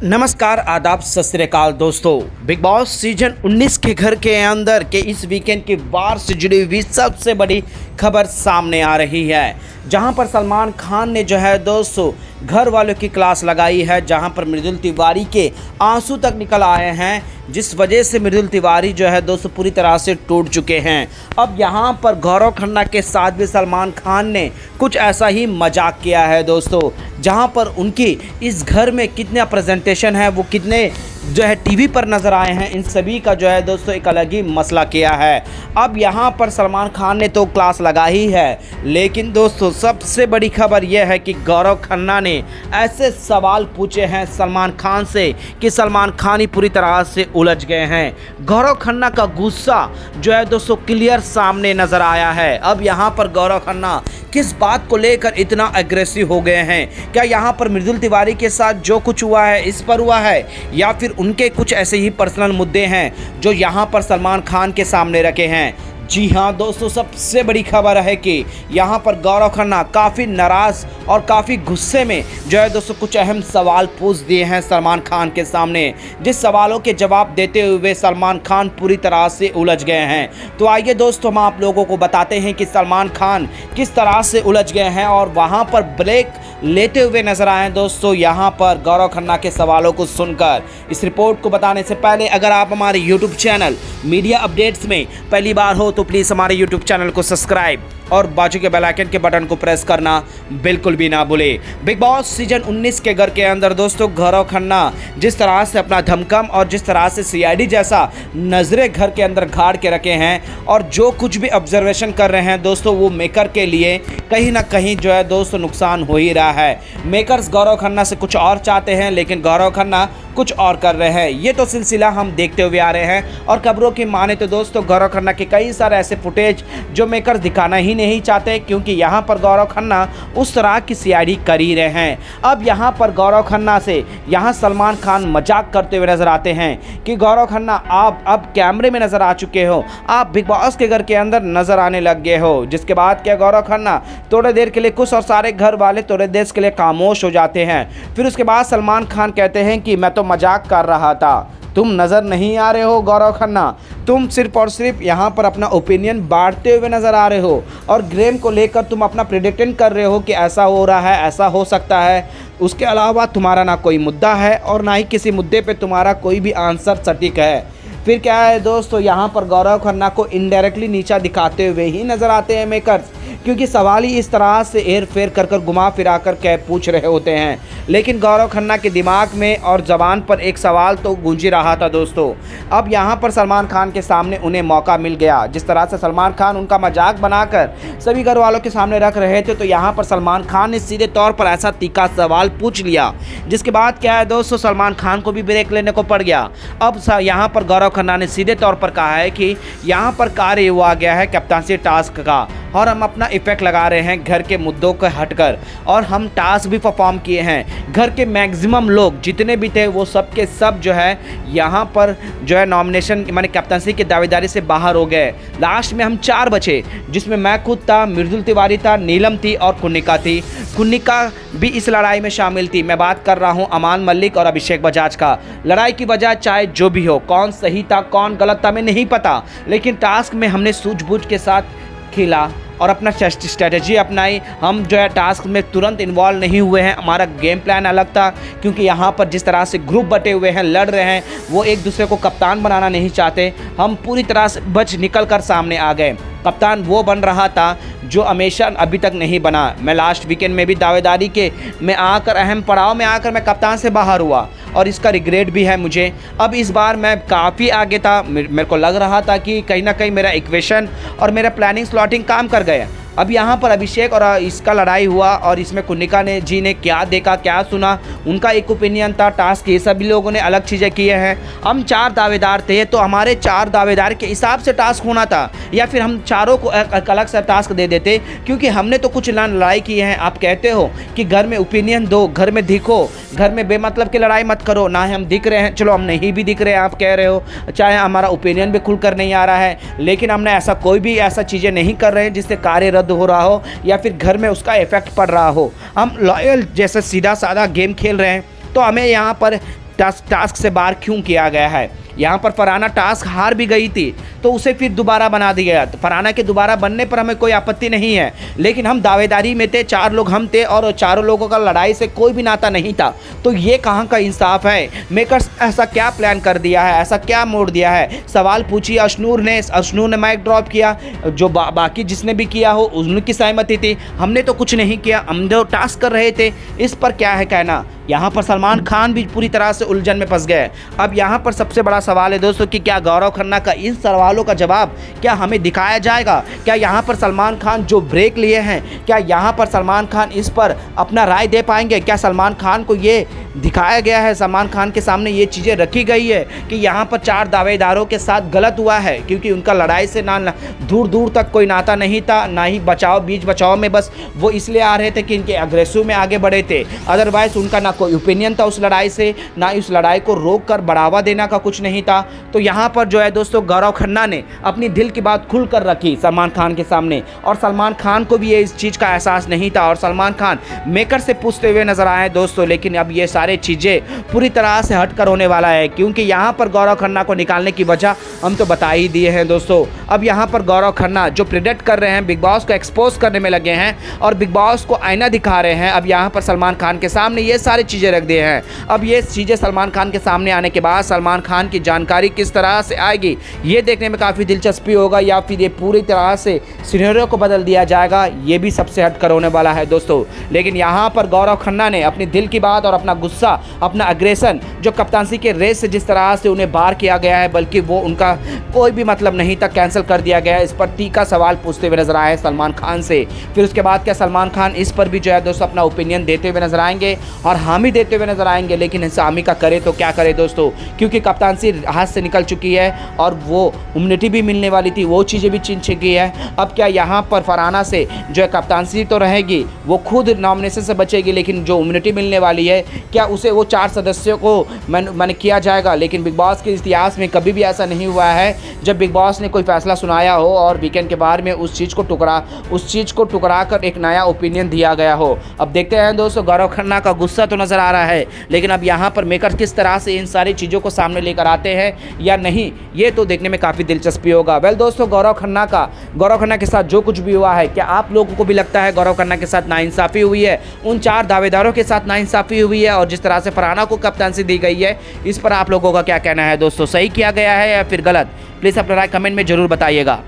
नमस्कार, आदाब, सत श्री अकाल दोस्तों। बिग बॉस सीजन 19 के घर के अंदर के इस वीकेंड की वार से जुड़ी हुई सबसे बड़ी खबर सामने आ रही है, जहां पर सलमान खान ने जो है दोस्तों घर वालों की क्लास लगाई है, जहां पर मृदुल तिवारी के आंसू तक निकल आए हैं, जिस वजह से मृदुल तिवारी जो है दोस्तों पूरी तरह से टूट चुके हैं। अब यहां पर गौरव खन्ना के साथ भी सलमान खान ने कुछ ऐसा ही मजाक किया है दोस्तों, जहां पर उनकी इस घर में कितना प्रेजेंटेशन है, वो कितने जो है टीवी पर नज़र आए हैं, इन सभी का जो है दोस्तों एक अलग ही मसला किया है। अब यहाँ पर सलमान खान ने तो क्लास लगा ही है, लेकिन दोस्तों सबसे बड़ी खबर यह है कि गौरव खन्ना ने ऐसे सवाल पूछे हैं सलमान खान से कि सलमान खान ही पूरी तरह से उलझ गए हैं। गौरव खन्ना का गुस्सा जो है दोस्तों क्लियर सामने नज़र आया है। अब यहाँ पर गौरव खन्ना किस बात को लेकर इतना एग्रेसिव हो गए हैं? क्या यहाँ पर मृदुल तिवारी के साथ जो कुछ हुआ है इस पर हुआ है, या फिर उनके कुछ ऐसे ही पर्सनल मुद्दे हैं जो यहाँ पर सलमान खान के सामने रखे हैं? जी हाँ दोस्तों, सबसे बड़ी खबर है कि यहाँ पर गौरव खन्ना काफ़ी नाराज़ और काफ़ी गुस्से में जो है दोस्तों कुछ अहम सवाल पूछ दिए हैं सलमान खान के सामने, जिस सवालों के जवाब देते हुए सलमान खान पूरी तरह से उलझ गए हैं। तो आइए दोस्तों हम आप लोगों को बताते हैं कि सलमान खान किस तरह से उलझ गए हैं और वहाँ पर ब्रेक लेते हुए नजर आए हैं दोस्तों यहाँ पर गौरव खन्ना के सवालों को सुनकर। इस रिपोर्ट को बताने से पहले अगर आप हमारे YouTube चैनल मीडिया अपडेट्स में पहली बार हो तो प्लीज़ हमारे YouTube चैनल को सब्सक्राइब और बाजू के बेल आइकन के बटन को प्रेस करना बिल्कुल भी ना भूले। बिग बॉस सीजन 19 के घर के अंदर दोस्तों गौरव खन्ना जिस तरह से अपना धमकम और जिस तरह से CID जैसा नजरें घर के अंदर गाड़ के रखे हैं और जो कुछ भी ऑब्जर्वेशन कर रहे हैं दोस्तों, वो मेकर के लिए कहीं ना कहीं जो है दोस्तों नुकसान हो ही रहा है। मेकर्स गौरव खन्ना से कुछ और चाहते हैं, लेकिन गौरव खन्ना कुछ और कर रहे हैं। ये तो सिलसिला हम देखते हुए आ रहे हैं और खबरों की माने तो दोस्तों गौरव खन्ना के कई सारे ऐसे फुटेज जो मेकर्स दिखाना ही नहीं चाहते, क्योंकि यहाँ पर गौरव खन्ना उस तरह की CID कर ही रहे हैं। अब यहाँ पर गौरव खन्ना से यहाँ सलमान खान मजाक करते हुए नजर आते हैं कि गौरव खन्ना आप अब कैमरे में नजर आ चुके हो, आप बिग बॉस के घर के अंदर नजर आने लग गए हो। जिसके बाद क्या गौरव खन्ना थोड़ी देर के लिए खुश और सारे घर वाले थोड़े देर के लिए खामोश हो जाते हैं। फिर उसके बाद सलमान खान कहते हैं कि मैं तो मजाक कर रहा था, तुम नज़र नहीं आ रहे हो गौरव खन्ना, तुम सिर्फ और सिर्फ यहाँ पर अपना ओपिनियन बांटते हुए नज़र आ रहे हो और गेम को लेकर तुम अपना प्रेडिक्शन कर रहे हो कि ऐसा हो रहा है, ऐसा हो सकता है। उसके अलावा तुम्हारा ना कोई मुद्दा है और ना ही किसी मुद्दे पे तुम्हारा कोई भी आंसर सटीक है। फिर क्या है दोस्तों, यहाँ पर गौरव खन्ना को इनडायरेक्टली नीचा दिखाते हुए ही नज़र आते हैं मेकर्स, क्योंकि सवाल ही इस तरह से हेर फेर कर घुमा फिरा कर कह पूछ रहे होते हैं। लेकिन गौरव खन्ना के दिमाग में और ज़बान पर एक सवाल तो गूंज रहा था दोस्तों। अब यहाँ पर सलमान खान के सामने उन्हें मौका मिल गया। जिस तरह से सलमान खान उनका मजाक बनाकर सभी घर वालों के सामने रख रहे थे, तो यहाँ पर सलमान खान ने सीधे तौर पर ऐसा तीखा सवाल पूछ लिया, जिसके बाद क्या है दोस्तों सलमान खान को भी ब्रेक लेने को पड़ गया। अब यहाँ पर गौरव खन्ना ने सीधे तौर पर कहा है कि यहाँ पर कार्य हुआ गया है कैप्टनसी टास्क का और हम अपना इफेक्ट लगा रहे हैं घर के मुद्दों को हटकर, और हम टास्क भी परफॉर्म किए हैं। घर के मैक्सिमम लोग जितने भी थे वो सब के सब जो है यहाँ पर जो है नॉमिनेशन माने कैप्टनसी की दावेदारी से बाहर हो गए। लास्ट में हम 4 बचे, जिसमें मैं खुद था, मृदुल तिवारी था, नीलम थी और कुन्निका थी। कुन्निका भी इस लड़ाई में शामिल थी। मैं बात कर रहा हूँ अमान मलिक और अभिषेक बजाज का। लड़ाई की वजह चाहे जो भी हो, कौन सही था कौन गलत था मैं नहीं पता, लेकिन टास्क में हमने सूझबूझ के साथ खेला और अपना स्ट्रेटजी अपनाई। हम जो है टास्क में तुरंत इन्वॉल्व नहीं हुए हैं, हमारा गेम प्लान अलग था, क्योंकि यहाँ पर जिस तरह से ग्रुप बटे हुए हैं, लड़ रहे हैं, वो एक दूसरे को कप्तान बनाना नहीं चाहते। हम पूरी तरह से बच निकल कर सामने आ गए। कप्तान वो बन रहा था जो हमेशा अभी तक नहीं बना। मैं लास्ट वीकेंड में भी दावेदारी के में आकर अहम पड़ाव में आकर मैं कप्तान से बाहर हुआ और इसका रिग्रेट भी है मुझे। अब इस बार मैं काफ़ी आगे था, मेरे को लग रहा था कि कहीं ना कहीं मेरा इक्वेशन और मेरा प्लानिंग स्लॉटिंग काम कर गया। अब यहाँ पर अभिषेक और इसका लड़ाई हुआ और इसमें कुन्निका ने जी ने क्या देखा क्या सुना, उनका एक ओपिनियन था। टास्क ये सभी लोगों ने अलग चीज़ें किए हैं। हम 4 दावेदार थे, तो हमारे 4 दावेदार के हिसाब से टास्क होना था, या फिर हम चारों को अलग से टास्क दे देते, क्योंकि हमने तो कुछ लड़ाई की है। आप कहते हो कि घर में ओपिनियन दो, घर में दिखो, घर में बेमतलब की लड़ाई मत करो। ना ही हम दिख रहे हैं, चलो हम नहीं भी दिख रहे हैं आप कह रहे हो, चाहे हमारा ओपिनियन भी खुलकर नहीं आ रहा है, लेकिन हमने ऐसा कोई भी ऐसा चीज़ें नहीं कर रहे हैं जिससे कार्य रद्द हो रहा हो या फिर घर में उसका इफेक्ट पड़ रहा हो। हम लॉयल जैसे सीधा साधा गेम खेल रहे हैं, तो हमें यहाँ पर टास्क से बाहर क्यों किया गया है। यहाँ पर फरहाना टास्क हार भी गई थी तो उसे फिर दोबारा बना दिया गया। तो फरहाना के दोबारा बनने पर हमें कोई आपत्ति नहीं है, लेकिन हम दावेदारी में थे, 4 लोग हम थे और चारों लोगों का लड़ाई से कोई भी नाता नहीं था। तो ये कहाँ का इंसाफ है। मेकर्स ऐसा क्या प्लान कर दिया है, ऐसा क्या मोड़ दिया है। सवाल पूछिए अशनूर ने माइक ड्रॉप किया, जो बाकी जिसने भी किया हो उनकी सहमति थी। हमने तो कुछ नहीं किया, हम जो टास्क कर रहे थे इस पर क्या है कहना। यहाँ पर सलमान खान भी पूरी तरह से उलझन में फंस गए। अब यहाँ पर सबसे बड़ा सवाल है दोस्तों कि क्या गौरव खन्ना का इन सवालों का जवाब क्या हमें दिखाया जाएगा। क्या यहाँ पर सलमान खान जो ब्रेक लिए हैं, क्या यहाँ पर सलमान खान इस पर अपना राय दे पाएंगे। क्या सलमान खान को ये दिखाया गया है, सलमान खान के सामने ये चीज़ें रखी गई है कि यहाँ पर 4 दावेदारों के साथ गलत हुआ है, क्योंकि उनका लड़ाई से ना दूर दूर तक कोई नाता नहीं था, ना ही बीच बचाव में बस वो इसलिए आ रहे थे कि इनके अग्रेसिव में आगे बढ़े थे। अदरवाइज उनका ना कोई ओपिनियन था उस लड़ाई से, ना उस लड़ाई को रोक कर बढ़ावा देना का कुछ नहीं था। तो यहाँ पर जो है दोस्तों गौरव खन्ना ने अपनी दिल की बात खुल कर रखी सलमान खान के सामने, और सलमान खान को भी ये इस चीज़ का एहसास नहीं था और सलमान खान मेकर से पूछते हुए नजर आए दोस्तों। लेकिन अब ये सारे चीज़ें पूरी तरह से हटकर होने वाला है, क्योंकि यहाँ पर गौरव खन्ना को निकालने की वजह हम तो बता ही दिए हैं दोस्तों। अब यहाँ पर गौरव खन्ना जो प्रेडिक्ट कर रहे हैं, बिग बॉस को एक्सपोज करने में लगे हैं और बिग बॉस को आईना दिखा रहे हैं। अब यहाँ पर सलमान खान के सामने ये सारी चीज़ें रख दिए हैं। अब ये चीज़ें सलमान खान के सामने आने के बाद सलमान खान की जानकारी किस तरह से आएगी ये देखने में काफ़ी दिलचस्पी होगा, या फिर ये पूरी तरह से सिनेरियो को बदल दिया जाएगा, ये भी सबसे हटकर होने वाला है दोस्तों। लेकिन यहाँ पर गौरव खन्ना ने अपनी दिल की बात और अपना गुस्सा, अपना अग्रेशन जो कप्तानसी के रेस से जिस तरह से उन्हें बाहर किया गया है, बल्कि वो उनका कोई भी मतलब नहीं था, कैंसिल कर दिया गया है, इस पर तीखा सवाल पूछते हुए नजर आए सलमान खान से। फिर उसके बाद क्या सलमान खान इस पर भी जो है दोस्तों अपना ओपिनियन देते हुए नजर आएंगे और हामी देते हुए नजर आएंगे। लेकिन हामी का करे तो क्या करे दोस्तों, क्योंकि कप्तानसी हाथ से निकल चुकी है और वो इम्यूनिटी भी मिलने वाली थी, वो चीज़ें भी छिन चुकी है। अब क्या यहाँ पर फरहाना से जो है कप्तानसी तो रहेगी, वो खुद नॉमिनेशन से बचेगी, लेकिन जो इम्यूनिटी मिलने वाली है क्या उसे वो 4 सदस्यों को मैंने किया जाएगा। लेकिन बिग बॉस के इतिहास में कभी भी ऐसा नहीं हुआ है जब बिग बॉस ने कोई फैसला सुनाया हो और वीकेंड के बारे में उस चीज़ को टुकरा कर एक नया ओपिनियन दिया गया हो। अब देखते हैं दोस्तों, गौरव खन्ना का गुस्सा तो नज़र आ रहा है, लेकिन अब यहाँ पर मेकर किस तरह से इन सारी चीज़ों को सामने लेकर आते हैं या नहीं, ये तो देखने में काफ़ी दिलचस्पी होगा। वेल दोस्तों, गौरव खन्ना के साथ जो कुछ भी हुआ है, क्या आप लोगों को भी लगता है गौरव खन्ना के साथ नाइंसाफ़ी हुई है, उन 4 दावेदारों के साथ नाइंसाफ़ी हुई है, और जिस तरह से फरहाना को कप्तानसी दी गई है, इस पर आप लोगों का क्या कहना है दोस्तों, सही किया गया है या फिर गलत? प्लीज़ अपना राय कमेंट में ज़रूर बताइएगा।